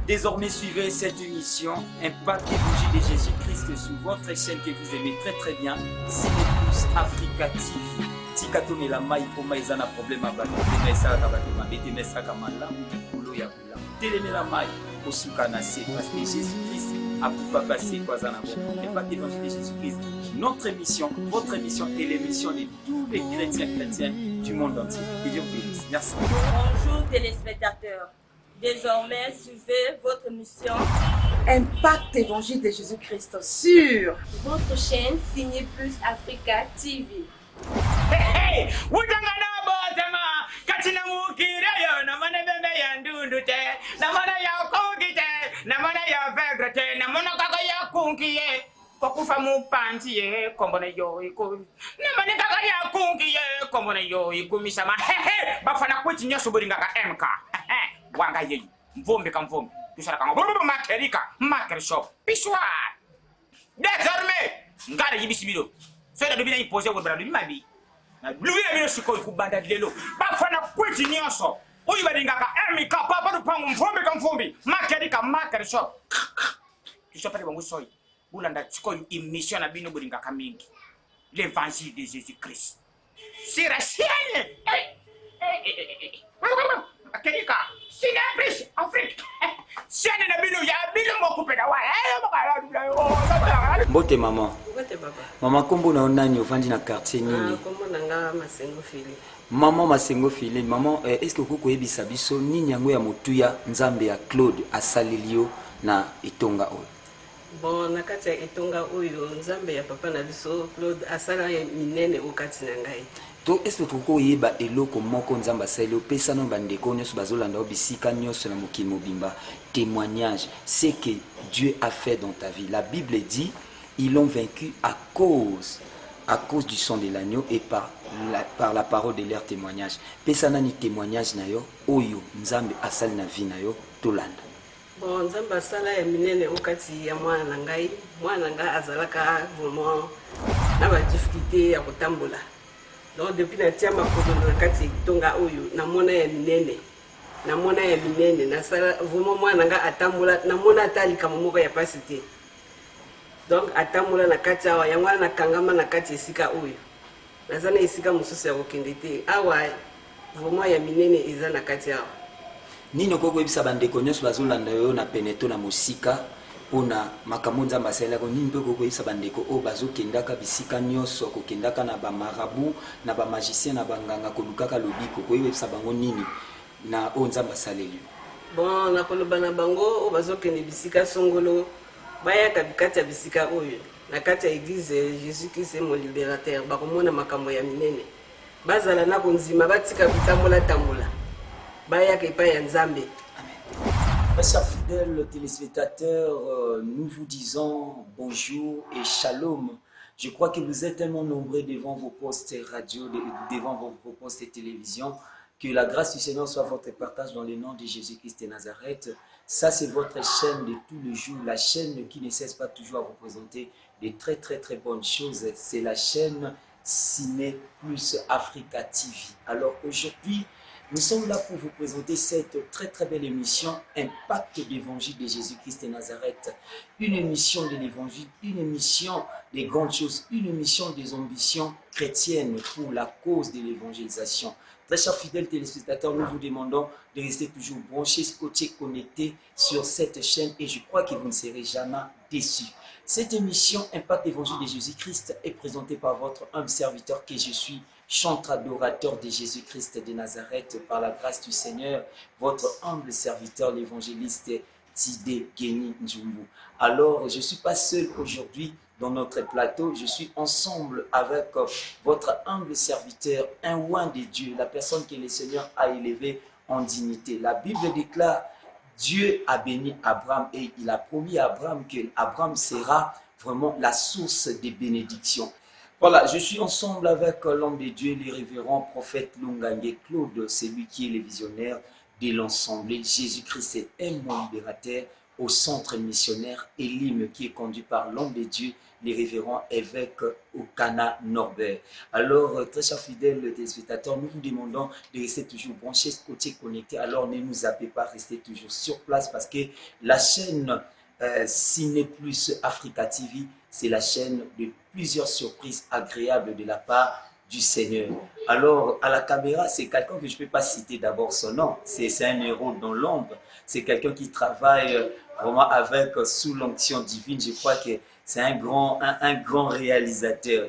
Désormais, suivez cette émission Impact Évangile de Jésus-Christ sur votre chaîne que vous aimez très très bien, Cineplus Africa TV. Tikatome la mai koma eza na problème à bato te mesaka bato mabete mesaka malamu likolo ya bula. Teleme la mai kosuka na se parce que Jésus-Christ a pouvoir passer quoi za na bon. Impact Évangile de Jésus-Christ. Notre émission, votre émission est l'émission de tous les chrétiens du monde entier. Que Dieu vous bénisse. Merci. Bonjour téléspectateurs. Désormais, suivez votre mission Impact Évangile de Jésus-Christ sur votre chaîne Cineplus Africa TV. Hey, wutangana botama katina mukire yo na mana bembe ya ndundu te na mana ya kongi te na mana ya vegre te na mana kaka ya kunki ye kokufa mu panti ye kombona yo iko na mana kaka ya kunki ye kombona yo iko misama he bafana kwiti nyoso bolinga ka MK wanga ye mvombe ka mvombe tusara ka ngobo makerika maker shop piswa désormais ngara yibisibiro so da dobina imposer wo brado bimabi na bluya bino siko kubanda lelo bafana kwiti nyoso uyi badinga ka MK papa do pangu mvombe ka mvombe makerika maker shop kisha pale bangu soyi bulanda siko émission na bino bolinga ka mingi l'évangile de Jésus-Christ sira sienne makerika Cineplus Africa sienne na bino ya bino mokupeda wa Mbote maman. Mbote baba. Maman kombo na onani ofandi na quartier nini? Kombo nanga Masengo Fili. Maman Masengo Fili, maman est-ce que koko yebisa biso nini yango ya motuya Nzambe ya Claude asalelio na etonga oyo? Bon nakati ya etonga oyo Nzambe ya papa na biso Claude asala ya minene okati na ngai. To est-ce que koko yeba eloko moko Nzambe asalelio pesa no bandeko nyonso bazolanda obisika nyonso na mokili mobimba témoignage c'est que Dieu a fait dans ta vie. La Bible dit ils l'ont vaincu à cause du sang de l'agneau et par la parole de leur témoignage. Pesa nani témoignage na yo oyo Nzambe asali na vie na yo tolanda. Bon Nzambe asala ya minene okati ya mwana na ngai, mwana nga azalaka vraiment na ba difficulté ya kotambola. Donc depuis na tia makolo na kati etonga oyo na mona ya minene. Na mona ya minene na sala vraiment mwana nga atambola na mona talika moko ya pasité. Donc atambola na kati awa yango na kangama na kati esika oyo nazana esika mususu ya kokende te awa vraiment ya minene eza na kati awa nini okoko ebisa bandeko nyonso bazolanda yo na peneto na mosika pona makambo Nzambe asalelaka nini mpe okoko ebisa bandeko oyo bazokendaka bisika nyonso kokendaka na bamarabu na bamagicien na banganga kolukaka lobiko koyebisa bango nini na oyo Nzambe asaleli bon nakoloba na bango oyo bazokende bisika songolo bayaka bikati ya bisika oyo na kati ya église Jésus-Christ est mon libérateur bakomona makambo ya minene bazala na konzima batika kutambola tambola bayaka epai ya Nzambe. Mes chers fidèles téléspectateurs, nous vous disons bonjour et shalom. Je crois que vous êtes tellement nombreux devant vos postes radio, devant vos postes télévision. Que la grâce du Seigneur soit votre partage dans le nom de Jésus-Christ de Nazareth. Ça, c'est votre chaîne de tous les jours, la chaîne qui ne cesse pas toujours à vous présenter des très très très bonnes choses. C'est la chaîne Cineplus Africa TV. Alors aujourd'hui, nous sommes là pour vous présenter cette très très belle émission Impact d'Évangile de Jésus-Christ de Nazareth. Une émission de l'Évangile, une émission des grandes choses, une émission des ambitions chrétiennes pour la cause de l'évangélisation. Très chers fidèles téléspectateurs, nous vous demandons de rester toujours branchés, scotchés, connectés sur cette chaîne et je crois que vous ne serez jamais déçus. Cette émission Impact Évangile de Jésus-Christ est présentée par votre humble serviteur que je suis, chantre adorateur de Jésus-Christ de Nazareth, par la grâce du Seigneur, votre humble serviteur, l'évangéliste Tide Geni Njumbu. Alors, je ne suis pas seul aujourd'hui dans notre plateau, je suis ensemble avec votre humble serviteur, un oint de Dieu, la personne que le Seigneur a élevée en dignité. La Bible déclare, Dieu a béni Abraham et il a promis à Abraham que Abraham sera vraiment la source des bénédictions. Voilà, je suis ensemble avec l'homme de Dieu, le révérend prophète Lungange Claude, celui qui est le visionnaire de l'ensemble. Jésus-Christ est mon libérateur. au centre missionnaire Elim qui est conduit par l'homme de Dieu, les révérends évêques Okana Norbert. Alors, très chers fidèles téléspectateurs, nous vous demandons de rester toujours branchés, côté connecté. Alors, ne nous zappez pas, restez toujours sur place parce que la chaîne Ciné Plus Africa TV, c'est la chaîne de plusieurs surprises agréables de la part du Seigneur. Alors, à la caméra, c'est quelqu'un que je ne peux pas citer d'abord son nom. C'est un héros dans l'ombre. C'est quelqu'un qui travaille vraiment avec, sous l'onction divine. Je crois que c'est un grand réalisateur.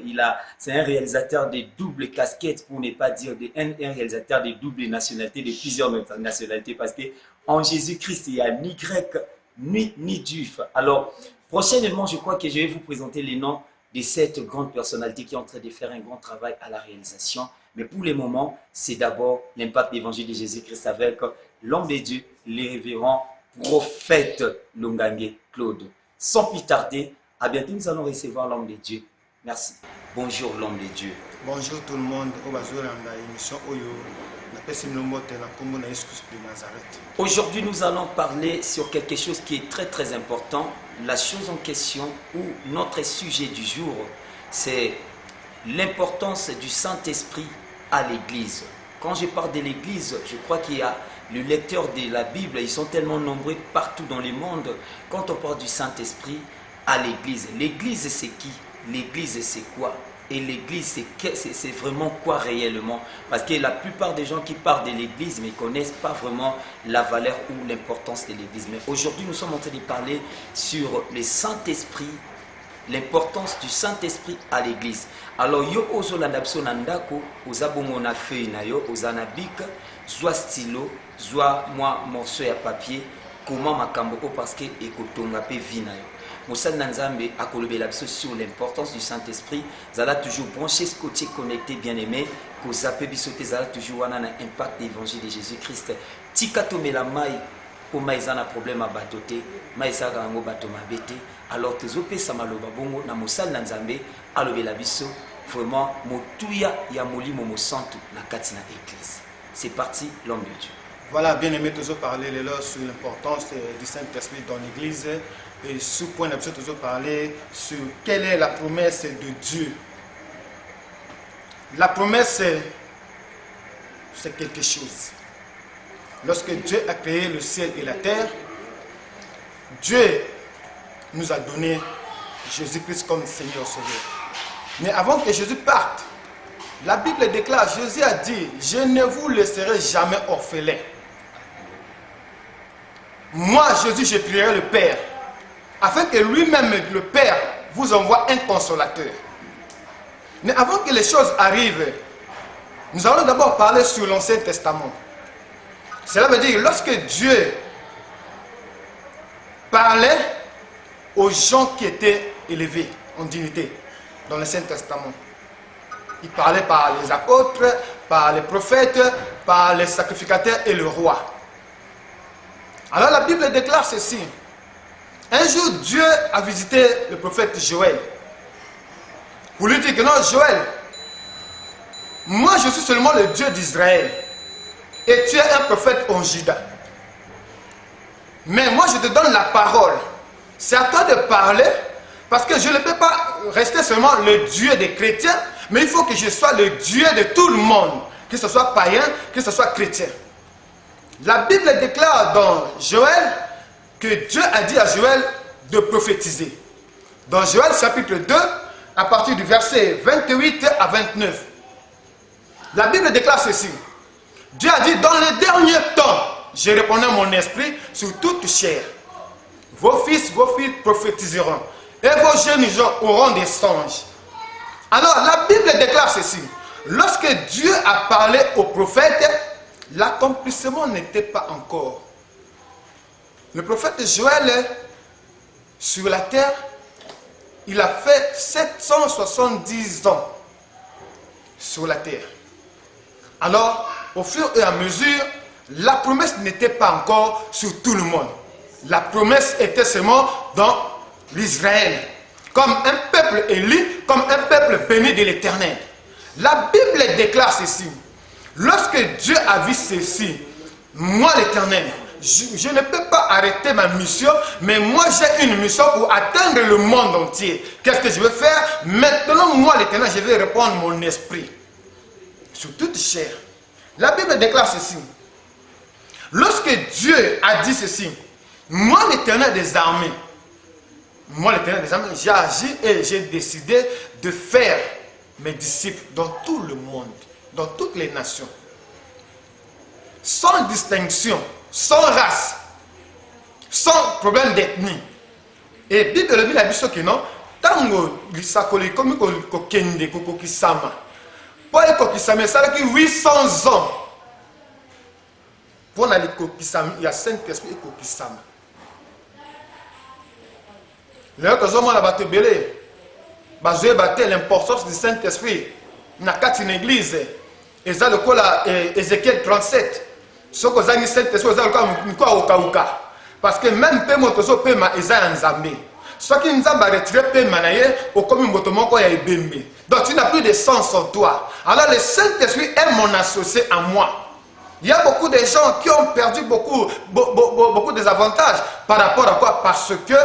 C'est un réalisateur de double casquette, pour ne pas dire un réalisateur de double nationalité, de plusieurs nationalités, parce qu'en Jésus-Christ, il n'y a ni grec, ni juif. Alors, prochainement, je crois que je vais vous présenter les noms de cette grande personnalité qui est en train de faire un grand travail à la réalisation. Mais pour le moment, c'est d'abord l'impact de l'évangile de Jésus-Christ avec l'homme de Dieu, les révérends prophète Longange Claude. Sans plus tarder, à bientôt, nous allons recevoir l'homme de Dieu. Merci. Bonjour l'homme de Dieu. Bonjour tout le monde. Aujourd'hui, nous allons parler sur quelque chose qui est très très important. La chose en question ou notre sujet du jour, c'est l'importance du Saint-Esprit à l'Église. Quand je parle de l'Église, je crois qu'il y a le lecteur de la Bible, ils sont tellement nombreux partout dans le monde. Quand on parle du Saint-Esprit à l'Église, l'Église c'est qui? L'Église c'est quoi? Et l'Église c'est vraiment quoi réellement? Parce que la plupart des gens qui parlent de l'Église ne connaissent pas vraiment la valeur ou l'importance de l'Église. Mais aujourd'hui nous sommes en train de parler sur le Saint-Esprit, l'importance du Saint-Esprit à l'Église. Alors yo ozolanda biso na ndako, oza bongo na feuille na yo, oza na bic, zwa stylo, zwa mwa morceau ya papier, comment makambo o parce que ekotonga pe vie na yo. Moussad Nanzambe a kolobela biso sur l'importance du Saint-Esprit. Zala toujours branché, scotché, connecté, bien-aimé. Ko zappe biso te zala toujours wana na impact de l'évangile de Jésus-Christ. Tika tomela mai po mai zana problème a batote, mai saka ngo bato mabete. Alors tezopesa maloba bongo na Moussad Nanzambe alobela biso vraiment motuya ya molimo mo santu na kati na église. C'est parti, l'homme de Dieu. Voilà, bien aimé, toujours parler sur l'importance du Saint-Esprit dans l'Église. Et sous point d'abord, toujours parler sur quelle est la promesse de Dieu. La promesse, c'est quelque chose. Lorsque Dieu a créé le ciel et la terre, Dieu nous a donné Jésus-Christ comme Seigneur Sauveur. Mais avant que Jésus parte, la Bible déclare, Jésus a dit, je ne vous laisserai jamais orphelin. Moi, Jésus, je prierai le Père, afin que lui-même, le Père, vous envoie un consolateur. Mais avant que les choses arrivent, nous allons d'abord parler sur l'Ancien Testament. Cela veut dire, lorsque Dieu parlait aux gens qui étaient élevés en dignité dans l'Ancien Testament, il parlait par les apôtres, par les prophètes, par les sacrificateurs et le roi. Alors la Bible déclare ceci. Un jour, Dieu a visité le prophète Joël. Pour lui dire que non, Joël, moi je suis seulement le Dieu d'Israël. Et tu es un prophète en Juda. Mais moi je te donne la parole. C'est à toi de parler, parce que je ne peux pas rester seulement le Dieu des chrétiens, mais il faut que je sois le Dieu de tout le monde, que ce soit païen, que ce soit chrétien. La Bible déclare dans Joël que Dieu a dit à Joël de prophétiser. Dans Joël chapitre 2, à partir du verset 28 à 29, la Bible déclare ceci. Dieu a dit, dans les derniers temps, je répandrai mon esprit sur toute chair. Vos fils, vos filles prophétiseront, et vos jeunes gens auront des songes. Alors, la Bible déclare ceci. Lorsque Dieu a parlé aux prophètes, l'accomplissement n'était pas encore. Le prophète Joël, sur la terre, il a fait 770 ans sur la terre. Alors, au fur et à mesure, la promesse n'était pas encore sur tout le monde. La promesse était seulement dans l'Israël, comme un peuple élu, comme un peuple béni de l'Éternel. La Bible déclare ceci. Lorsque Dieu a vu ceci, moi l'Éternel, je ne peux pas arrêter ma mission, mais moi j'ai une mission pour atteindre le monde entier. Qu'est-ce que je veux faire? Maintenant, moi l'Éternel, je vais répandre mon esprit sur toute chair. La Bible déclare ceci. Lorsque Dieu a dit ceci, moi l'Éternel des armées, j'ai agi et j'ai décidé de faire mes disciples dans tout le monde, dans toutes les nations, sans distinction, sans race, sans problème d'ethnie. Et Bible le dit à que non, tango lisakoli comme ko kende ko kisama. Pour ko kisama ça qui 800 ans. Pour na ko kisama, il y a 5 esprits ko kisama. L'autre jour, on a battu belé. J'ai battu l'importance du Saint-Esprit. Dans une église. Et ça, le cas Ézéchiel 37. Ce que vous avez Saint-Esprit, vous avez le cas parce que même peu motozo peu ma eza nzambe. Ce qui nous a retiré peu manaye au comme motomo ko ya ebembe. Donc tu n'as plus de sens en toi. Alors le Saint-Esprit est mon associé à moi. Il y a beaucoup de gens qui ont perdu beaucoup des avantages par rapport à quoi? Parce que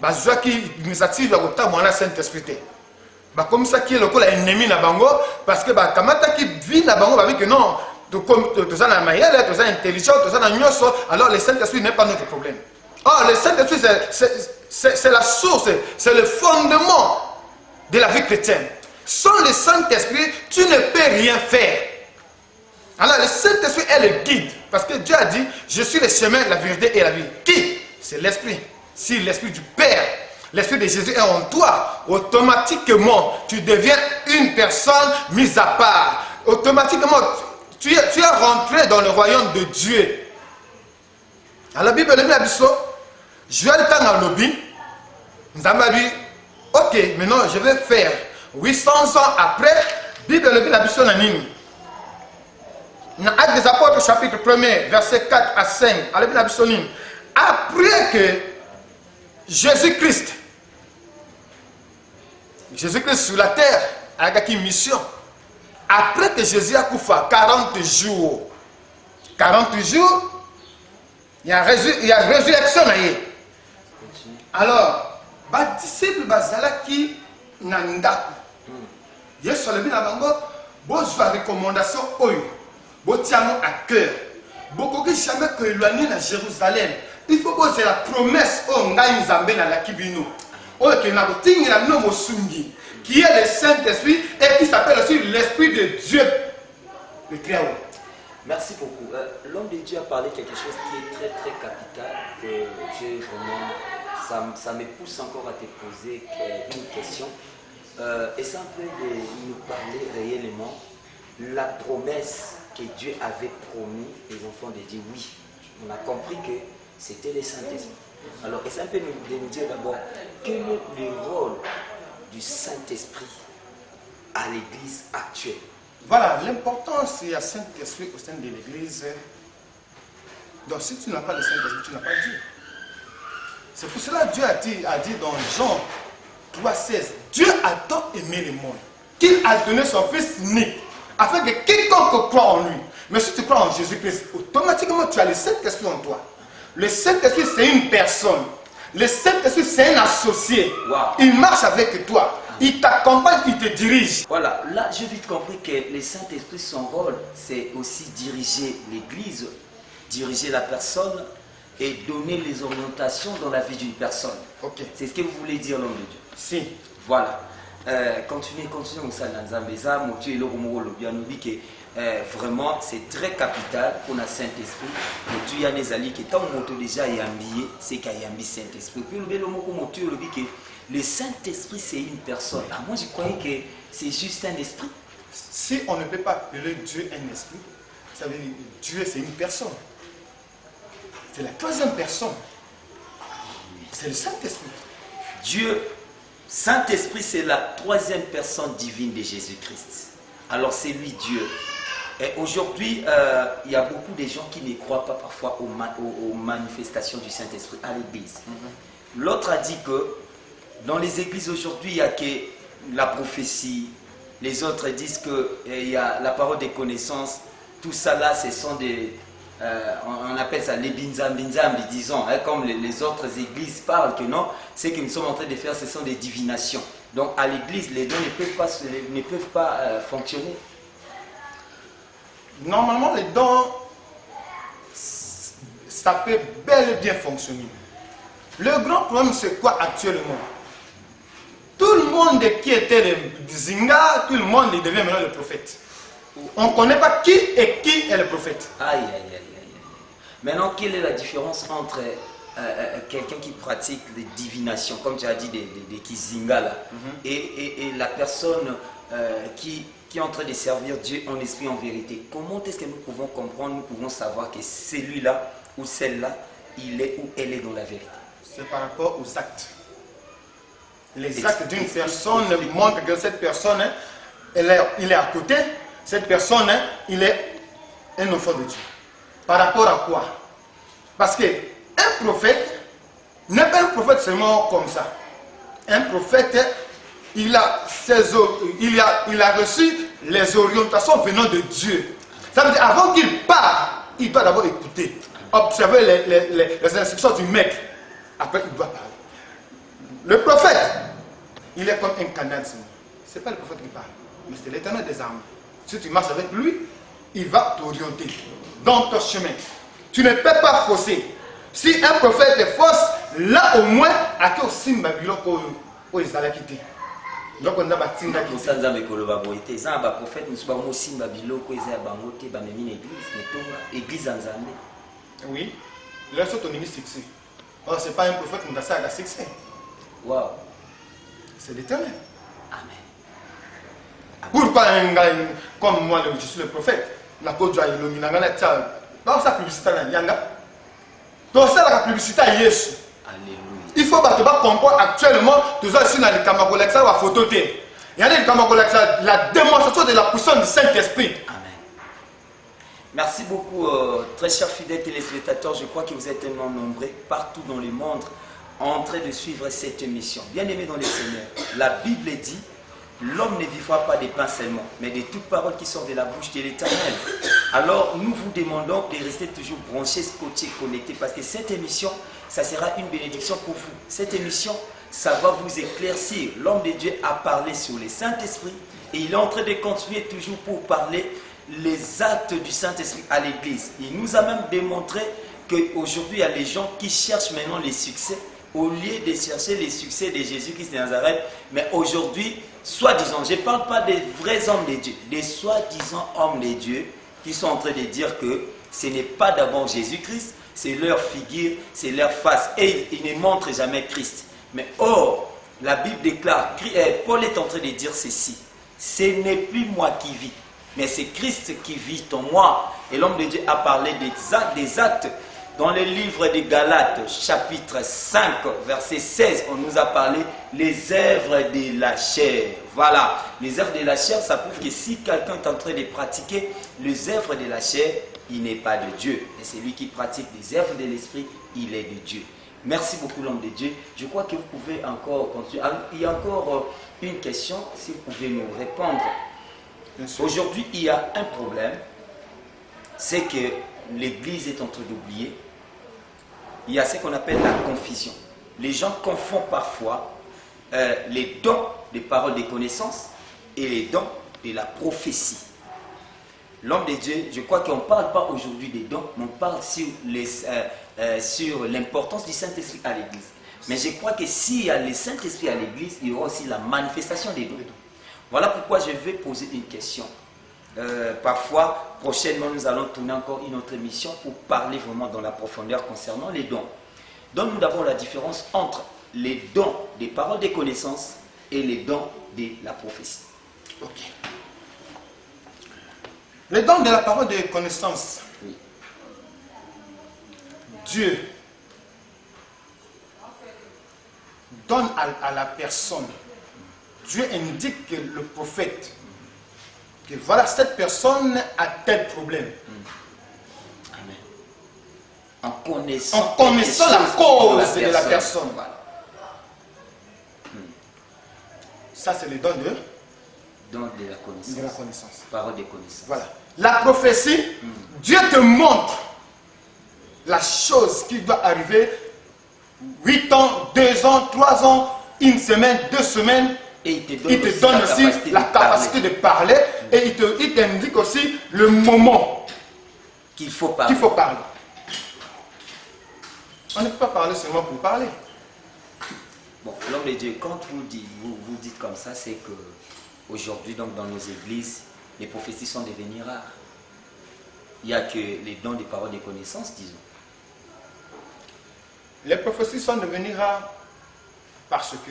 je qui initiative ya kota mwana Saint-Esprit. Comme ça qui est le ennemi na bango parce que kamata qui vit na bango ba que non tous en mayele, tous en intelligent, tous en nyoso, alors le Saint-Esprit n'est pas notre problème. Oh, le Saint-Esprit c'est la source, c'est le fondement de la vie chrétienne. Sans le Saint-Esprit, tu ne peux rien faire. Alors le Saint-Esprit est le guide parce que Dieu a dit, je suis le chemin, la vérité et la vie. Qui? C'est l'Esprit. Si l'Esprit du Père, l'Esprit de Jésus est en toi, automatiquement, tu deviens une personne mise à part. Automatiquement, tu es rentré dans le royaume de Dieu. Alors la Bible dit, je vais le temps dans lobby. Nous avons dit, ok, maintenant je vais faire 800 ans après. Bible dit, dans Actes des Apôtres, chapitre 1er, verset 4 à 5. Après que Jésus-Christ sur la terre a une mission. Après que Jésus a coupé 40 jours, il y a résurrection. Alors, les disciples qui nanda, Yesu le bina bango, la recommandation à cœur. Beaucoup qui jamais que éloigné à Jérusalem. Il faut que c'est la promesse qui est le Saint-Esprit et qui s'appelle aussi l'Esprit de Dieu, le Très-Haut. Merci beaucoup. L'homme de Dieu a parlé quelque chose qui est très très capital. J'ai vraiment, ça me pousse encore à te poser une question. Et c'est un peu de nous parler réellement la promesse que Dieu avait promis aux enfants de dire oui. On a compris que c'était le Saint-Esprit. Alors, c'est un peu de nous dire d'abord quel est le rôle du Saint-Esprit à l'église actuelle. Voilà, l'importance il y a Saint-Esprit au sein de l'église. Donc, si tu n'as pas le Saint-Esprit, tu n'as pas Dieu. C'est pour cela que Dieu a dit dans Jean 3,16, Dieu a tant aimé le monde qu'il a donné son Fils unique afin que quiconque croit en lui. Mais si tu crois en Jésus-Christ, automatiquement tu as le Saint-Esprit en toi. Le Saint-Esprit, c'est une personne. Le Saint-Esprit, c'est un associé. Wow. Il marche avec toi. Il t'accompagne, il te dirige. Voilà, là j'ai vite compris que le Saint-Esprit, son rôle, c'est aussi diriger l'Église, diriger la personne et donner les orientations dans la vie d'une personne. Okay. C'est ce que vous voulez dire, l'homme de Dieu. Si. Voilà. Continuez au sein de Nzambeza, Motu et Loromoro, bien nous dit que vraiment c'est très capital pour le Saint-Esprit. Motu y a des alliés qui tant Motu déjà est habillé, c'est qu'il y a un Saint-Esprit. Puis le mot Motu dit que le Saint-Esprit c'est une personne. Ah, moi je croyais que c'est juste un esprit. Si on ne peut pas appeler Dieu un esprit, ça veut dire que Dieu c'est une personne. C'est la troisième personne. C'est le Saint-Esprit. Dieu, Saint-Esprit, c'est la troisième personne divine de Jésus-Christ. Alors c'est lui Dieu. Et aujourd'hui, il y a beaucoup de gens qui ne croient pas parfois aux manifestations du Saint-Esprit à l'église. L'autre a dit que dans les églises aujourd'hui, il n'y a que la prophétie. Les autres disent qu'il y a la parole des connaissances. Tout ça là, ce sont des on appelle ça les binzambinzambi, disons, hein, comme les autres églises parlent que non, ce que nous sommes en train de faire, ce sont des divinations. Donc à l'église, les dons ne peuvent pas fonctionner. Normalement, les dons, ça peut bel et bien fonctionner. Le grand problème, c'est quoi actuellement? Tout le monde qui était le Zinga, tout le monde devient maintenant le prophète. On ne connaît pas qui est le prophète. Aïe, aïe, aïe, aïe. Maintenant, quelle est la différence entre quelqu'un qui pratique des divinations, comme tu as dit, des Kizinga là, et la personne qui est en train de servir Dieu en esprit, en vérité? Comment est-ce que nous pouvons comprendre, nous pouvons savoir que celui-là ou celle-là, il est ou elle est dans la vérité? C'est par rapport aux actes. Les actes d'une personne montrent que cette personne, il est à côté, cette personne, il est un enfant de Dieu. Par rapport à quoi? Parce qu'un prophète n'est pas un prophète seulement comme ça. Un prophète, il a reçu les orientations venant de Dieu. Ça veut dire, avant qu'il parle, il doit d'abord écouter, observer les instructions du maître. Après, il doit parler. Le prophète, il est comme un canal. Ce n'est pas le prophète qui parle, mais c'est l'Éternel des armées. Si tu marches avec lui, il va t'orienter dans ton chemin. Tu ne peux pas fausser. Si un prophète est fausse, là au moins, à qui aussi Babylone où ils allaient quitter. Donc on a bâti une église. Oui, leur autonomie succès. Or, ce n'est pas un prophète qui nous a ça à succès. Wow. C'est l'Éternel. Amen. Pourquoi un gars comme moi, je suis le prophète, la côte de l'Illumina, dans sa publicité, dans sa publicité à Yesu. Alléluia. Il faut comprendre actuellement, tout ça ici dans le Kamagolexa ou à photo. Il y a le Kamagolexa, la démonstration de la puissance du Saint-Esprit. Amen. Merci beaucoup, très chers fidèles téléspectateurs. Je crois que vous êtes tellement nombreux partout dans le monde en train de suivre cette émission. Bien-aimés dans le Seigneur, la Bible dit: l'homme ne vivra pas de pain seulement, mais de toute parole qui sort de la bouche de l'Éternel. Alors, nous vous demandons de rester toujours branchés, scotchés, connectés, parce que cette émission, ça sera une bénédiction pour vous. Cette émission, ça va vous éclaircir. L'homme de Dieu a parlé sur le Saint-Esprit et il est en train de continuer toujours pour parler les actes du Saint-Esprit à l'Église. Il nous a même démontré qu'aujourd'hui, il y a des gens qui cherchent maintenant les succès au lieu de chercher les succès de Jésus-Christ de Nazareth. Mais aujourd'hui, soi-disant, je ne parle pas des vrais hommes de Dieu, des soi-disant hommes de Dieu qui sont en train de dire que ce n'est pas d'abord Jésus-Christ, c'est leur figure, c'est leur face, et ils ne montrent jamais Christ. Mais or, la Bible déclare, Paul est en train de dire ceci: ce n'est plus moi qui vis, mais c'est Christ qui vit en moi. Et l'homme de Dieu a parlé des actes. Dans le livre des Galates, chapitre 5, verset 16, on nous a parlé les œuvres de la chair. Voilà, les œuvres de la chair, ça prouve que si quelqu'un est en train de pratiquer les œuvres de la chair, il n'est pas de Dieu. Et celui qui pratique les œuvres de l'esprit, il est de Dieu. Merci beaucoup, l'homme de Dieu. Je crois que vous pouvez encore continuer. Il y a encore une question, si vous pouvez nous répondre. Aujourd'hui, il y a un problème, c'est que l'Église est en train d'oublier. Il y a ce qu'on appelle la confusion. Les gens confondent parfois les dons des paroles de connaissance et les dons de la prophétie. L'homme de Dieu, je crois qu'on ne parle pas aujourd'hui des dons, mais on parle sur l'importance du Saint-Esprit à l'Église. Mais je crois que s'il y a le Saint-Esprit à l'Église, il y aura aussi la manifestation des dons. Voilà pourquoi je vais poser une question. Parfois, prochainement, nous allons tourner encore une autre émission pour parler vraiment dans la profondeur concernant les dons. Donne-nous d'abord la différence entre les dons des paroles des connaissances et les dons de la prophétie. Ok. Les dons de la parole des connaissances. Oui. Dieu donne à la personne. Dieu indique que le prophète que voilà, cette personne a tel problème. Amen. En connaissant la cause de la personne. Voilà. Ça, c'est le don de De la connaissance. De la connaissance. Parole des connaissances. Voilà. La prophétie, Dieu te montre la chose qui doit arriver 8 ans, 2 ans, 3 ans, 1 semaine, 2 semaines. Et il te donne aussi la capacité de parler et il t'indique aussi le moment qu'il faut parler. On ne peut pas parler seulement pour parler. Bon, l'homme de Dieu, quand vous dites comme ça, c'est que aujourd'hui, donc dans nos églises, les prophéties sont devenues rares. Il n'y a que les dons des paroles de connaissance, disons. Les prophéties sont devenues rares parce que...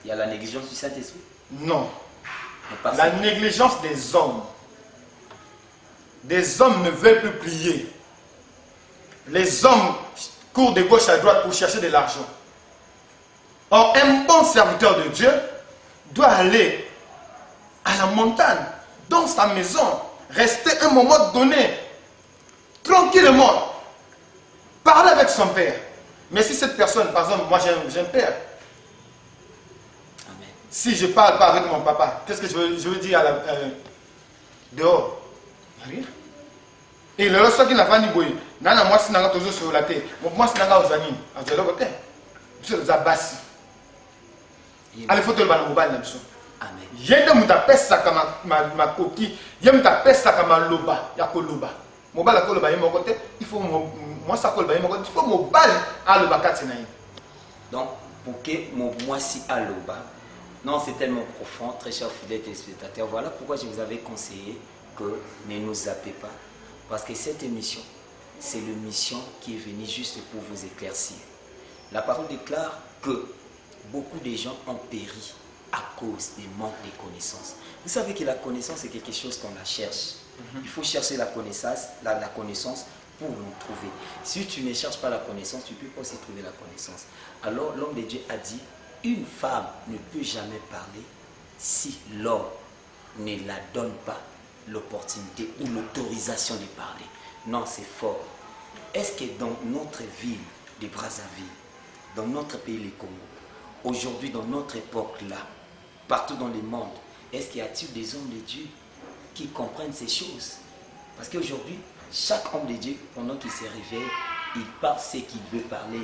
Il y a la négligence du Saint-Esprit. Non. La négligence des hommes. Des hommes ne veulent plus prier. Les hommes courent de gauche à droite pour chercher de l'argent. Or, un bon serviteur de Dieu doit aller à la montagne, dans sa maison, rester un moment donné, tranquillement, parler avec son père. Mais si cette personne, par exemple, moi j'ai un père, Amen. Si je ne parle pas avec mon papa, qu'est-ce que je veux dire dehors? Rien. Et le reste qui n'a pas ni boy, nana moi si n'a pas toujours sur la tête, moi si n'a pas aux amis, à dialogue ok, je les abassi. Allez faut te le balayer mobile là-dessus. Amen. Yende mutape saka ma coquille, yende mutape saka ma loba, yako loba. Mobile à loba yemo côté, il faut moi ça loba yemo côté, il faut mobile à loba katina. Donc pour que moi si à loba, non c'est tellement profond, très cher fidèles téléspectateurs. Voilà pourquoi je vous avais conseillé que ne nous zappez pas. Parce que cette émission, c'est l'émission qui est venue juste pour vous éclaircir. La parole déclare que beaucoup de gens ont péri à cause des manques de connaissances. Vous savez que la connaissance, c'est quelque chose qu'on la cherche. Il faut chercher la connaissance pour nous trouver. Si tu ne cherches pas la connaissance, tu ne peux pas aussi trouver la connaissance. Alors l'homme de Dieu a dit, une femme ne peut jamais parler si l'homme ne la donne pas l'opportunité ou l'autorisation de parler. Non, c'est fort. Est-ce que dans notre ville de Brazzaville, dans notre pays, le Congo, aujourd'hui, dans notre époque-là, partout dans le monde, est-ce qu'il y a-t-il des hommes de Dieu qui comprennent ces choses? Parce qu'aujourd'hui, chaque homme de Dieu, pendant qu'il se réveille, il parle ce qu'il veut parler.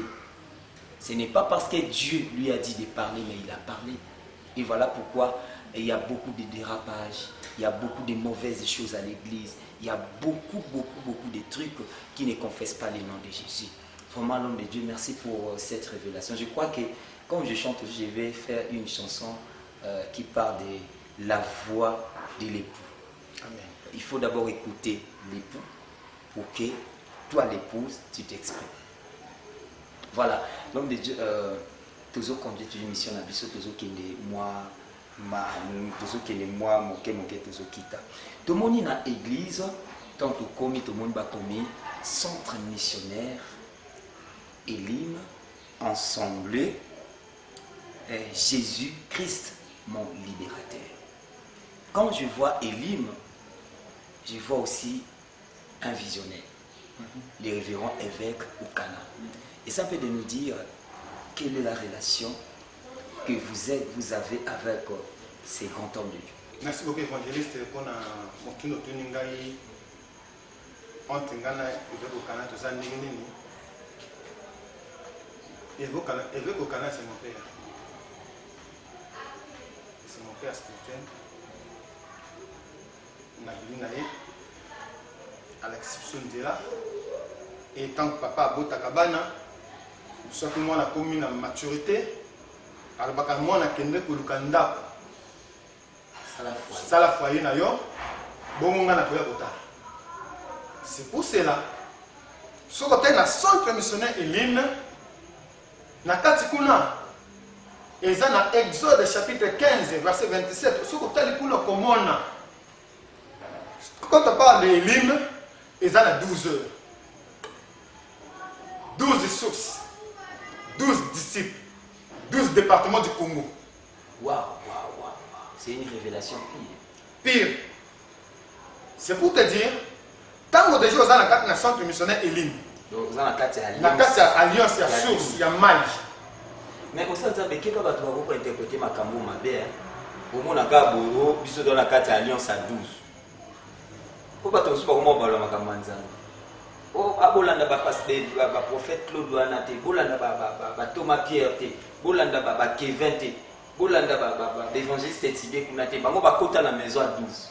Ce n'est pas parce que Dieu lui a dit de parler, mais il a parlé. Et voilà pourquoi il y a beaucoup de dérapages, il y a beaucoup de mauvaises choses à l'église, il y a beaucoup de trucs qui ne confessent pas le nom de Jésus. Vraiment, l'homme de Dieu, merci pour cette révélation. Je crois que, comme je chante, je vais faire une chanson qui parle de la voix de l'époux. Amen. Il faut d'abord écouter l'époux pour que toi, l'épouse, tu t'exprimes. Voilà, l'homme de Dieu, toujours conduit une mission à Bissot, toujours qu'il est moi, toujours qu'il est moi, mon toujours quitte. Tout le monde dans l'église, tant que commis, tout le monde va commis, centre missionnaire, Elim, ensemble, Jésus-Christ, mon libérateur. Quand je vois Elim, je vois aussi un visionnaire, le révérend évêque Oukana. Et ça peut de nous dire quelle est la relation que vous avez avec ces grands hommes de Dieu. Merci beaucoup, évangéliste, pour mon tuningai. Entre Ghana et Oukana, tout ça, évêque Oukana, c'est mon père. C'est mon père spirituel. Nabilinaï, à l'exception de là. Et tant que papa a beau takabana, soit que moi la commune à maturité, alors que moi la kende pour le candidat. Ça la foyer na yo, bon on a koya kota. C'est pour cela, ce côté la centre missionnaire Elim, na kati kuna, et ça na Exode chapitre 15 verset 27, ce côté les kuna komona. Quand on parle d'Elim, et ça na 12 heures. 12 sources, 12 disciples, 12 départements du Congo. Waouh. C'est une révélation pire. Pire. C'est pour te dire, tant que déjà on a un centre missionnaire Elim, Donc vous avez la alliance, il y a source, il y a maille. Mais au sein de ça, qui va interpréter ma cambo ma belle? Au moins, on a gabo, bisous dans la carte alliance à 12. Pourquoi tu ne sais pas comment on parle de ma cambo? Oh, abolanda ba pasteur, ba prophète Claude wana te, bolanda ba Thomas Pierre te, bolanda ba Kevin te, bolanda ba évangéliste Etidé kuna te, bango ba kota na maison à 12.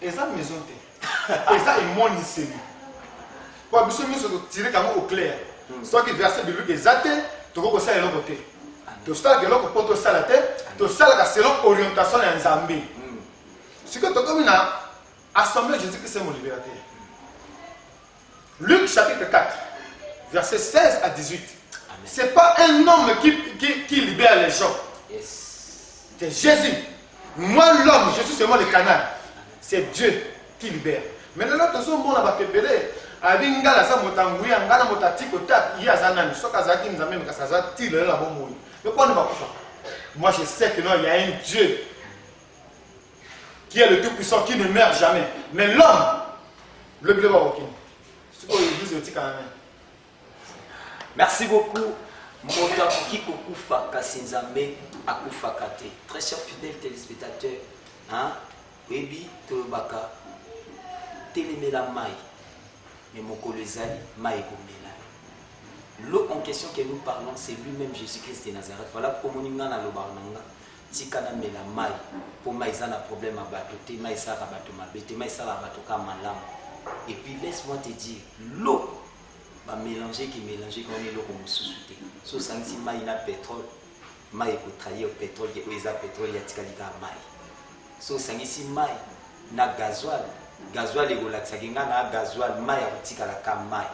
Eza maison te. Eza émoniseli. Pour biso miso tirer comme au clair. Soit que verset biblique exact, to ko ça eloko te. To ça que eloko poto ça la tête, to ça la selon orientation ya Nzambe. Ce que to comme na assemblée Jésus-Christ est mon libérateur. Luc chapitre 4, verset 16 à 18. Ce n'est pas un homme qui libère les gens. Yes. C'est Jésus. Moi, l'homme, je suis seulement le canal. C'est Dieu qui libère. Mais là, tout le monde va pépérer. Abingala sa motangu ya ngala motatiko tak ya zanani soka zaki nzambe mkasaza tile la bomo. Mais quoi ne va pas? Moi je sais que non, il y a un Dieu qui est le tout puissant qui ne meurt jamais. Mais l'homme le bleu va aucun. C'est quoi l'église de Tikana? Merci beaucoup. Mota Kiko Kufa Kasinzambe Akufa Kate. Très chers fidèles téléspectateurs, hein? Webi Tolobaka Télémela Mai. Mais mon colezali Maïgomela. L'eau en question que nous parlons, c'est lui-même Jésus-Christ de Nazareth. Voilà pourquoi mon ingana lo barnanga tikana mela mai pour maïsa na problème à bateau, te maïsa à bateau mabete, maïsa à bateau comme malam. Et puis laisse-moi te dire, l'eau va mélanger qui mélanger quand on est l'eau comme sous-souté. So santi mai na pétrole, mai ko trahir au pétrole, qui est pétrole ya tikalika mai. So sangi mai na gasoil. Gasoil et golaxaginga na gasoil mai a tika la ka mai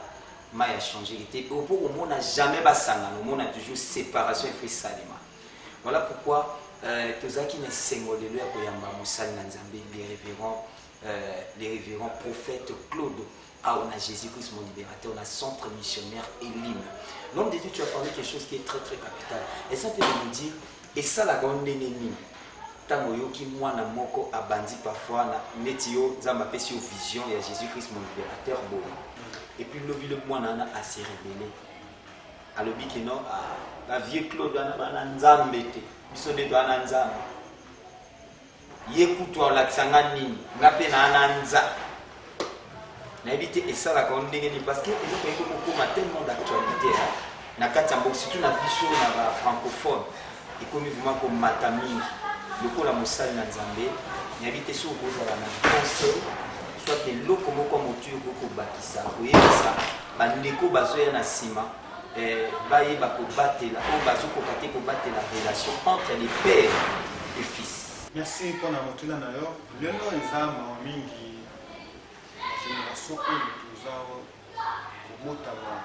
a changé était pour on n'a jamais basanga on a toujours séparation et fait salima. Voilà pourquoi tozaki na sengolelo ya koyamba mosali na Nzambe les révérends prophètes Claude on a Jésus-Christ mon libérateur, on a centre missionnaire Elim. L'homme de Dieu, tu as parlé quelque chose qui est très très capital et ça peut nous dire et ça la grande ennemi. Tango yoki mwana moko abandi parfois na netio zamba pesi vision ya Jésus-Christ mon libérateur bon. Et puis le mwana na a se révélé. Alobi que non la vie Claude na nzambe te. Biso de na nzambe. Yekutwa la tsanga nini ngape na nza. Na éviter et ça la grande ndenge parce que ils ont beaucoup tellement d'actualité na katambo surtout na biso na francophone. Et comme vraiment comme matami lokola mosali na Nzambe nyabite so kozala na conseil soit que loko moko motu ko bakisa koyebisa bandeko bazoya na sima bayeba kobatela o bazokoka te kobatela relation entre les pères et fils. Merci pour la motula na yo lelo ezama mingi génération oyo tozao komotama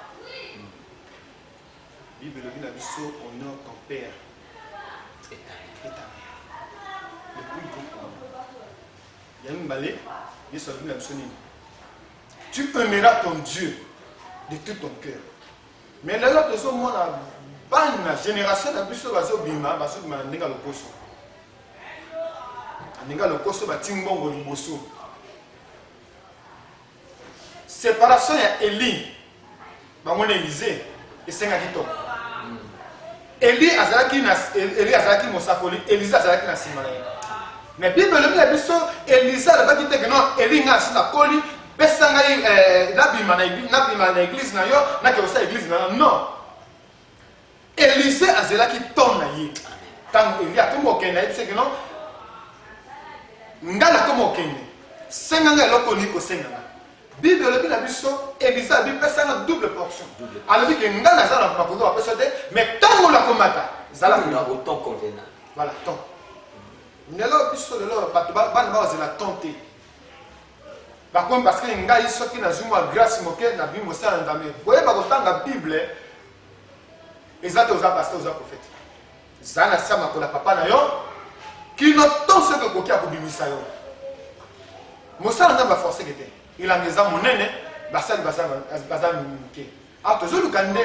Bible lobi na biso honore ton père et ta mère. Tu aimeras ton Dieu de tout ton cœur. Mais là, les autres, moi, la génération de plus de bima, parce que je n'ai le poso. Je n'ai le poso, je n'ai le poso. Séparation, il y a Élie, Élisée, et 50 ans. Élie azalaki mosakoli, Élisée azalaki na simana. Mais Bible le biso Élisée a dit que non, Élie nga sina koli, pesanga na bima na église na yo, na ke osa église na non. Élisée azalaki ton na ye. Tant Élie a tomo kena, c'est que non. Ngala tomo kena. Senga nga eloko ni ko senga. Bible le biso Élisée a dit pesanga double portion. Alors dit que ngala za na makoto a pesode, mais tango la komata, zala na autant convenant. Voilà, tant. Nelo biso lelo bana ba zela tenter. Par contre parce que ngai soki na zuma grâce moke na bimo sa ndame. Boye ba kotanga Bible. Ezate oza pasteur oza prophète. Zana sama ko la papa na yo qui no tant ce que kokia ko bimisa yo. Mosa ndamba ba forcer kete. Il a ngeza monene basali bazali muke. Ah tozo lukande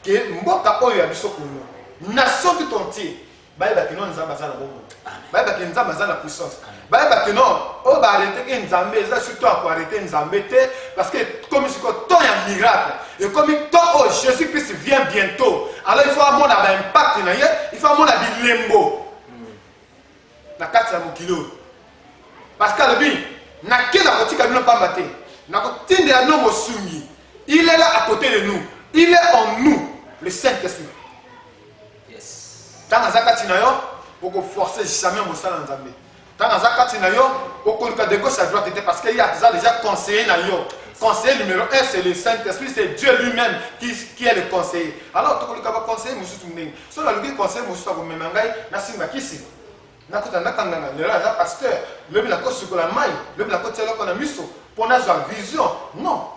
que mboka oyo ya biso kuno. Nation tout entier. Baïba que non nzamba za na bongo. Baïba que nzamba za na puissance. Baïba que non o ba arrêter que nzambe za surtout à arrêter nzambe te parce que comme ce que temps ya miracle et comme temps oh Jésus-Christ vient bientôt. Alors il faut avoir un impact na ye, il faut avoir bilembo. Na kati ya mokilo. Parce que le bi na kela kotika bino pa maté. Il est là à côté de nous. Il est en nous, le Saint-Esprit. Yes. Tant que vous forcez jamais mon sang dans Zambé. Tant que de gauche à droite, parce qu'il y a déjà conseillé. Conseiller numéro 1, c'est le Saint-Esprit, c'est Dieu lui-même qui est le conseiller. Alors, tu peux conseiller, si le conseiller, le pasteur, le vision. Non.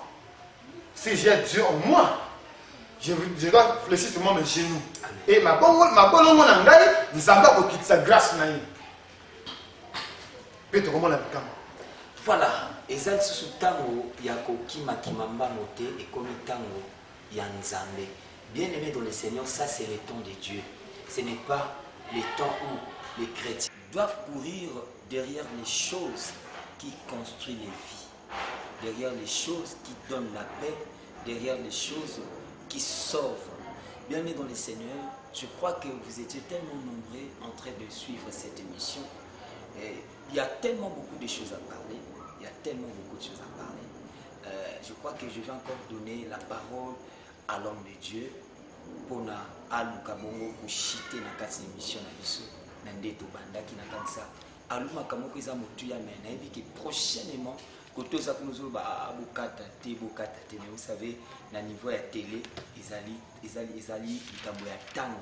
Si j'ai Dieu en moi, je dois fléchir sur mes genoux. Et ma bonne nous avons quitter sa grâce. Voilà, ezali susu tango ya kokima kimamba mote et comme tango ya nzambe. Bien-aimé dans le Seigneur, ça c'est le temps de Dieu. Ce n'est pas le temps où les chrétiens doivent courir derrière les choses qui construisent les vies, derrière les choses qui donnent la paix, derrière les choses qui sauvent. Bien-aimé dans le Seigneur, je crois que vous étiez tellement nombreux en train de suivre cette émission. Et il y a tellement beaucoup de choses à parler. Il y a tellement beaucoup de choses à parler. Je crois que je vais encore donner la parole à l'homme de Dieu pour na aluka bongo kushite na kati émission na biso na ndeto bandaki na kanisa aluma kamoko eza mutu ya mena et que prochainement koto za kunozo ba bokata te mais vous savez na niveau ya télé ezali likambo ya tango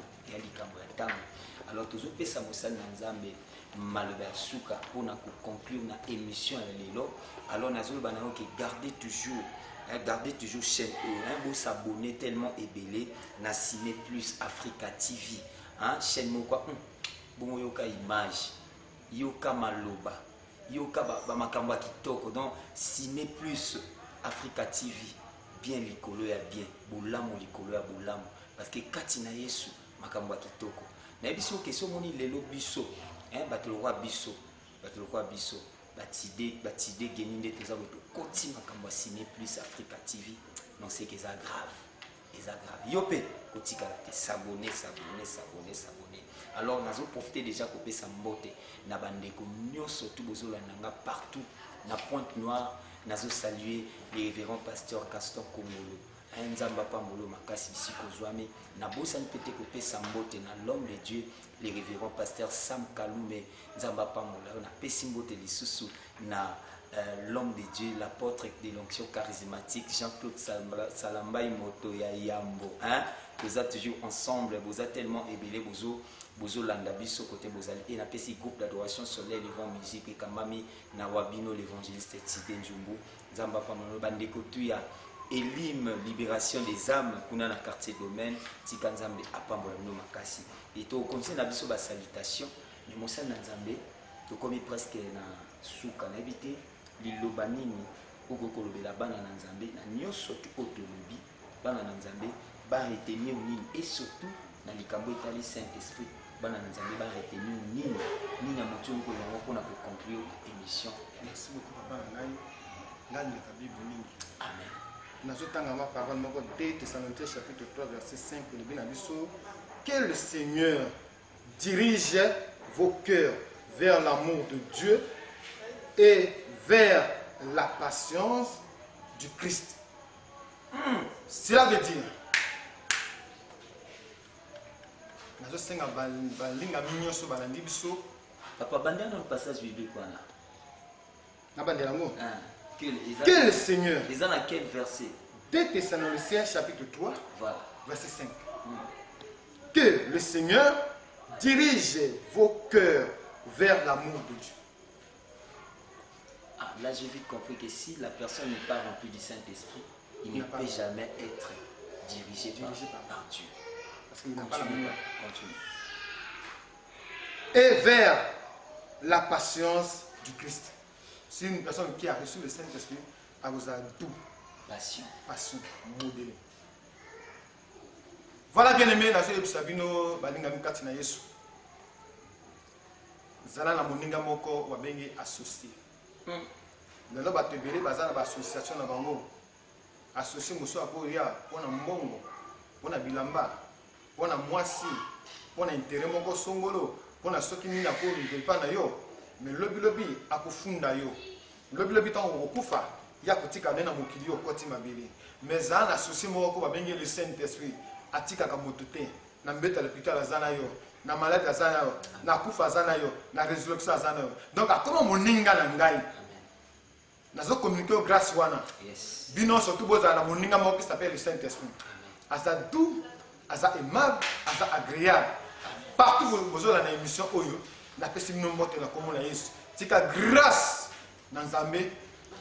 alors toujours pesa mosali na nzambe maloba suka pour na conclure na émission ya lelo. Alors nazolo banao que garder toujours chaîne vous s'abonner tellement ébélé na Ciné Plus Africa TV chaîne moko bongo yoka image yoka maloba yoka ba makambo kitoko donc Ciné Plus Africa TV bien likolo ya bien bolamu likolo ya bolamu parce que kati na Yesu makambo kitoko na biso question moni lelo biso bato le roi biso batide geninde toza boto koti makambo Ciné Plus Africa TV non c'est que ça grave yope koti kala te s'abonner. Alors nazo profiter déjà ko pesa mbote na bandeko nyonso tout bozola nanga partout na Pointe-Noire nazo saluer les révérends pasteur Gaston Komolo nzamba pambolo makasi bisiko zwami na bosani pete ko pesa mbote na l'homme de Dieu les révérends pasteur Sam Kalume nzamba pamola na pesi mbote lisusu na l'homme de Dieu l'apôtre de l'onction charismatique Jean-Claude Salambai moto ya Yambo vous êtes toujours ensemble vous êtes tellement ébélé bozo landa biso côté bozali et na pesi groupe d'adoration soleil levant musique et kamami na wabino l'évangéliste Tide Njumbu nzamba pamola bandeko tuya Elim libération des âmes kuna na quartier domaine tika nzambe apambola no makasi et to comme na biso ba salutation mais mosala na nzambe to komi presque na suka na éviter liloba nini okokolobela bana na nzambe na nyonso tu otolobi bana na nzambe ba retenir nini et surtout na likambo etali Saint-Esprit bana na nzambe ba retenir nini ya motu ko yango pona ko conclure émission. Merci beaucoup papa ngai ngani la Bible mingi. Amen. Nazotanga ma parole moko 2 Thessaloniciens chapitre 3 verset 5 le bien abiso que le Seigneur dirige vos cœurs vers l'amour de Dieu et vers la patience du Christ. Cela veut dire nazosenga balinga minyoso balandi biso Papa bandana dans le passage biblique wana. Na bandela ngo Que le Seigneur. Ils ont à quel verset? 2 Thessaloniciens chapitre 3 voilà. verset 5. Que le Seigneur dirige vos cœurs vers l'amour de Dieu. Là j'ai vite compris que si la personne n'est pas remplie du Saint-Esprit, il ne peut jamais être dirigé par Dieu. Parce qu'il n'a pas l'amour. Continue. Et vers la patience du Christ. C'est une personne qui a reçu le Saint-Esprit, a tout. Passion. Modèle. Voilà bien aimé, la série Sabino, Balinga Mikati na Yesu. Zala na moninga moko wabengi associé. Lelo batebele bazana ba association na bango. Associé muso akoria pona mbongo, pona bilamba, pona mwasi, pona intérêt moko songolo, pona soki nini akoli pepa na yo. Mais lobi akufunda yo. Lobi tango okufa, ya kotika nde na mokili okoti mabele mais za na souci moko babengi le Saint-Esprit atikaka moto te na mbeta l'hôpital aza na yo na malade aza na yo na kufa aza na yo na résurrection aza na yo donc akoma moninga na ngai nazo communiquer grâce wana bino surtout bozala na moninga moko qui s'appelle le Saint-Esprit aza doux aza aimable aza agréable partout bozola na émission oyo napesi bino mbote na komona Yesu tika grâce na Nzambe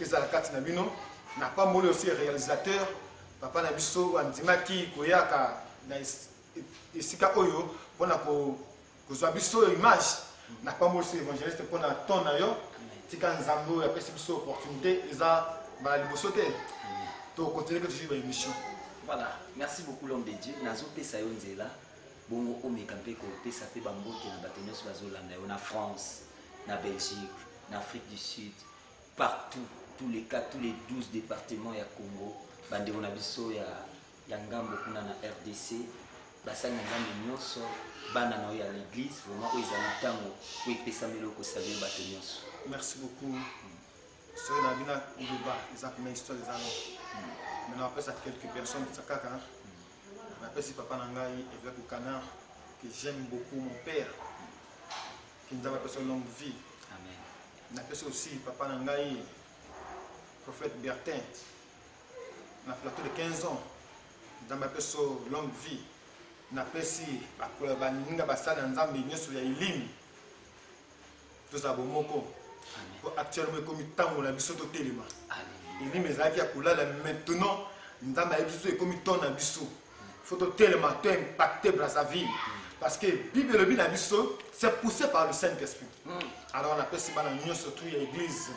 ezala kati na bino na pamboli aussi réalisateur papa na biso andimaki koyaka na esika oyo mpona kozwa biso image na pamboli aussi évangéliste mpona ton na yo tika Nzambe oyo apesi biso opportunité eza bala liboso te tokontinue que toujours baémission. Voilà, merci beaucoup l'homme de Dieu. Nazo pesa yo nzela bongo omeka mpe kopesa mpe bambote na bato nyonso bazolanda yo na France, na Belgique, na Afrique du Sud, partout, tous les cas, tous les 12 départements ya Congo, bandeko na biso ya ngambo kuna na RDC, basali na ngambo nyonso, bana na yo ya l'église, vraiment oyo ezali ntango po epesa meloko saluer bato nyonso. Merci beaucoup. Soki na bina koloba eza kuna histoire eza no. Maintenant après ça quelques personnes ça kaka. On appelle si papa na ngai évêque au Canard que j'aime beaucoup mon père. Qui nous a passé une longue vie. Amen. On appelle aussi papa na ngai prophète Bertin. Na plateau de 15 ans. Nous avons appelé une longue vie. On appelle si ba ninga basala nzambe nyoso ya elimi. Tous abomoko. Actuellement comme tango na biso to telema. Il me zaki ya kulala maintenant ndamba ya biso comme ton na biso. Faut to telema to impacter Brazzaville parce que Bible le na biso c'est poussé par le Saint-Esprit. Alors on appelle si bana union surtout ya église.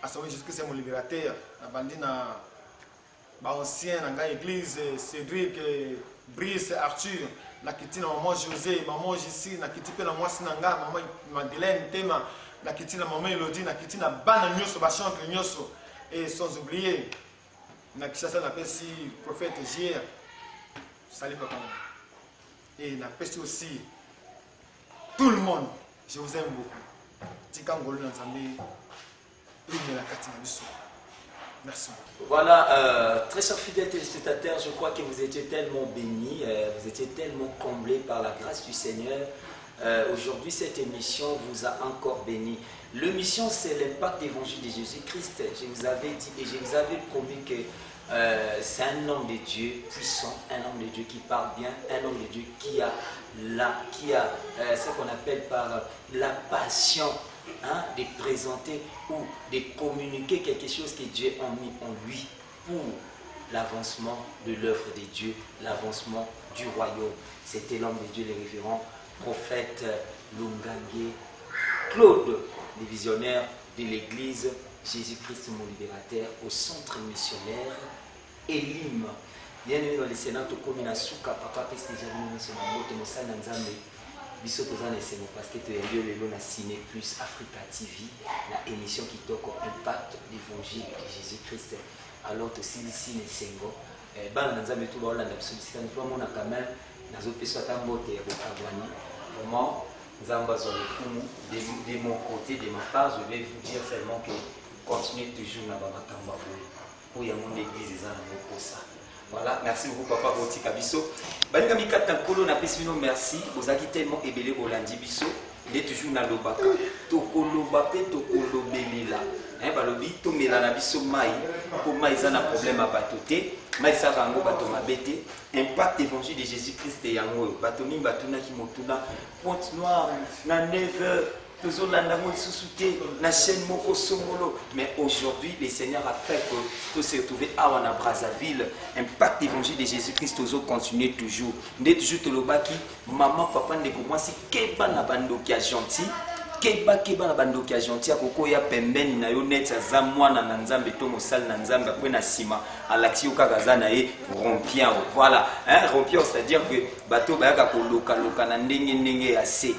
À ce moment Jésus c'est mon libérateur. Na bandina ba ancien na église Cédric Brice Arthur na kiti na maman José, maman Jessie na kiti pe na mwasi na nga maman Madeleine Tema na kiti na maman Elodie na kiti na bana nyonso ba chantre nyonso et sans oublier na Kishasa na pesi prophète Jier salut papa et na pesi aussi tout le monde je vous aime beaucoup tikangolo na Nzambe une la kati na biso. Merci. Voilà, très chers fidèles téléspectateurs, je crois que vous étiez tellement bénis, vous étiez tellement comblés par la grâce du Seigneur. Aujourd'hui, cette émission vous a encore béni. L'émission, c'est l'impact évangile de Jésus-Christ. Je vous avais dit et je vous avais promis que c'est un homme de Dieu puissant, un homme de Dieu qui parle bien, un homme de Dieu qui a ce qu'on appelle par la passion. De présenter ou de communiquer quelque chose que Dieu a mis en lui pour l'avancement de l'œuvre de Dieu, l'avancement du royaume. C'était l'homme de Dieu, le révérend prophète Lungangue Claude, le visionnaire de l'église Jésus-Christ mon libérateur au centre missionnaire Elim. Bien aimé dans le Sénat, tout comme il a souka papa peste déjà venu sur ma moto, mais ça n'a jamais. Biso toza na esemo parce que toyebi lelo na Ciné Plus Africa TV na émission qui toko impact l'évangile de Jésus-Christ. Alors tosilisi na esengo bana na nzambe to baolanda biso bisika ni mona quand même nazopesa ta mbote ya kokabwani. Vraiment nzamba zo lekumu de mon côté de ma part je vais vous dire seulement que continuez toujours na bamatamba pour ya mon église za na mokosa. Voilà, merci beaucoup papa Boti Kabiso. Balinga mikata nkolo na pesino merci. Ozaki tellement ebele bolandi biso. Il est toujours na lobaka. Tokoloba pe tokolobelela. Balobi to mela na biso mai. Po mai za na problème a batoté. Mai sa rango bato mabete. Impact évangile de Jésus-Christ yango. Bato mi batuna ki motuna. Pointe noire na 9h. Mais aujourd'hui, le Seigneur a fait que tout se retrouve à Brazzaville. Impact évangile de Jésus-Christ, toujours continue toujours. Nous toujours tout le baki, maman, papa, ne comment si keba na bando qui a gentil, keba na bando qui a gentil, akoko ya pembeni na yo net za mwana na nzambe to mosal na nzambe après na sima alaxi okaza na ye rompian. Voilà, hein, rompian c'est-à-dire que bateau ba ka koloka na ndenge assez.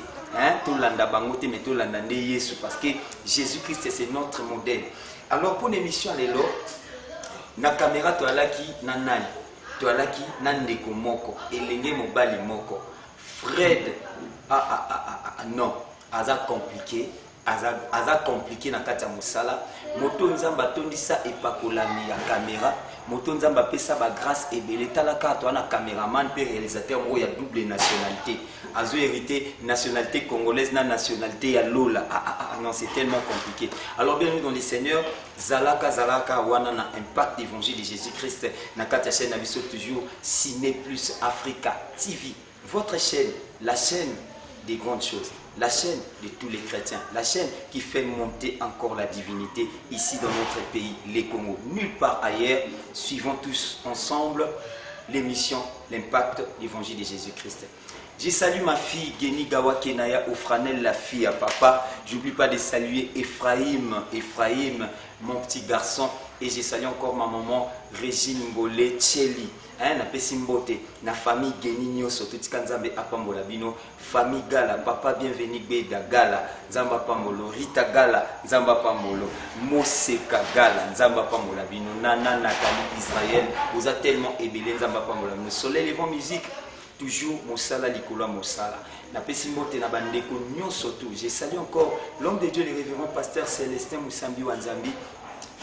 Tout l'anda bangote mais tout l'anda ne Yesu parce que Jésus-Christ c'est notre modèle. Alors pour l'émission lelo na caméra to alaki na nani to alaki na ndeko moko elenge mobali moko Fred non aza compliqué aza compliqué na kati ya mosala moto nzambe atondisa epakolami ya caméra moto nzambe apesa ba grâce ebele talaka to na caméraman pe réalisateur moko ya double nationalité azo hérité nationalité congolaise na nationalité ya Lola. Non, c'est tellement compliqué. Alors bienvenue dans les seigneurs zalaka wana na impact évangile de Jésus-Christ na kati ya chaîne na biso toujours Ciné Plus Africa TV, votre chaîne, la chaîne des grandes choses, la chaîne de tous les chrétiens, la chaîne qui fait monter encore la divinité ici dans notre pays, les Congo, nulle part ailleurs. Suivons tous ensemble l'émission, l'impact l'évangile de Jésus-Christ. Je salue ma fille Geni Gawa Kenaya Ofranel, la fille à papa. J'oublie pas de saluer Ephraim, mon petit garçon. Et je salue encore ma maman Régine Ngolé Tcheli. Na pesimbote na famille Geni Nyoso tutika nzambe apambola bino, famille Gala papa bienvenue Beda Gala nzamba pamolo, Rita Gala nzamba pamolo, Moseka Gala nzamba pambola bino, Nana Nathalie Israël, vous êtes tellement ébélé nzamba pambola bino. Soleil Levant musique toujours mosala likolo mosala na pesimbote na bandeko nyonso tout. Je salue encore l'homme de Dieu le révérend pasteur Célestin Moussambi Wanzambi,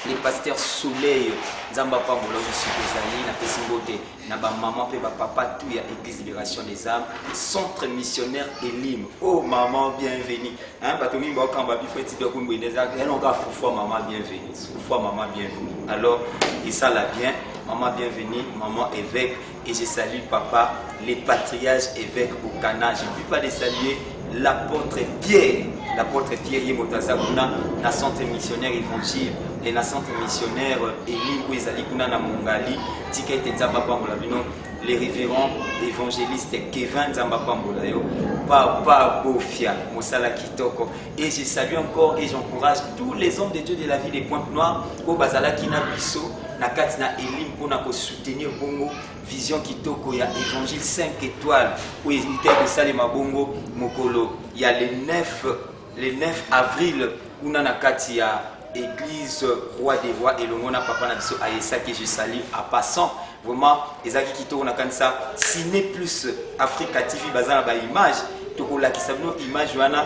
les pasteurs Soleil nzamba pambola bisikosali na pesimbote na ba maman pe ba papa tout ya église libération des âmes, centre missionnaire Elim. Oh maman bienvenue batomi ba kamba bi feti do kumbendeza eno ka fufua maman bienvenue, fufua maman bienvenue. Alors et ça la bien maman bienvenue, maman évêque. Et je salue papa les patriarches évêques au Cana. Je ne puis pas les saluer l'apôtre Pierre Yemotaza kuna na centre missionnaire évangile et na centre missionnaire Elim Kwezali kuna na Mongali tika ete nzamba pambola bino, les révérends évangélistes Kevin nzamba pambola yo papa Bofia Mosala Kitoko. Et je salue encore et j'encourage tous les hommes de Dieu de la ville des Pointes-Noires au Bazala Kina Bisso na kati na Elim pona ko soutenir bongo vision kitoko ya évangile 5 étoiles où éviter de salema bongo mokolo. Il y a le 9 avril kuna na kati ya église Roi des Rois et le mona papa na biso ayesa que je salue à passant vraiment ezaki kitoko na kanisa Ciné Plus Africa TV bazana ba image tokola kisabno image wana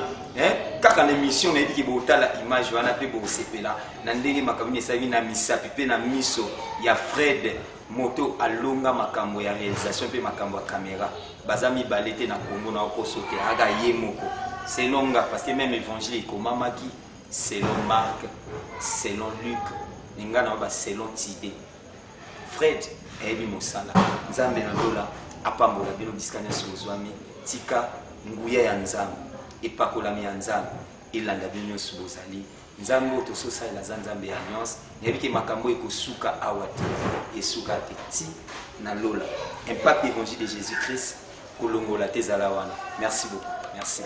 kaka na émission na yiki botala image wana pe bo sepela na ndenge makamini sabi na misapi pe na miso ya Fred moto alonga makambo ya réalisation pe makambo ya caméra bazami balete na Congo na okosote aga yemoko selonga parce que même évangile komamaki selon Marc, selon Luc, ninga ba selon Tidé. Fred ebi mosala nzambe na lola apambola bino biskanya sozwami tika nguya ya nzambe epakolami ya nzambe elanda bino sobozali nzambe tososa la nzambe ya nyonso yebiki makambo ekosuka awati esuka ti na lola impact évangile de Jésus-Christ kolongola tezala wana. Merci beaucoup. Merci.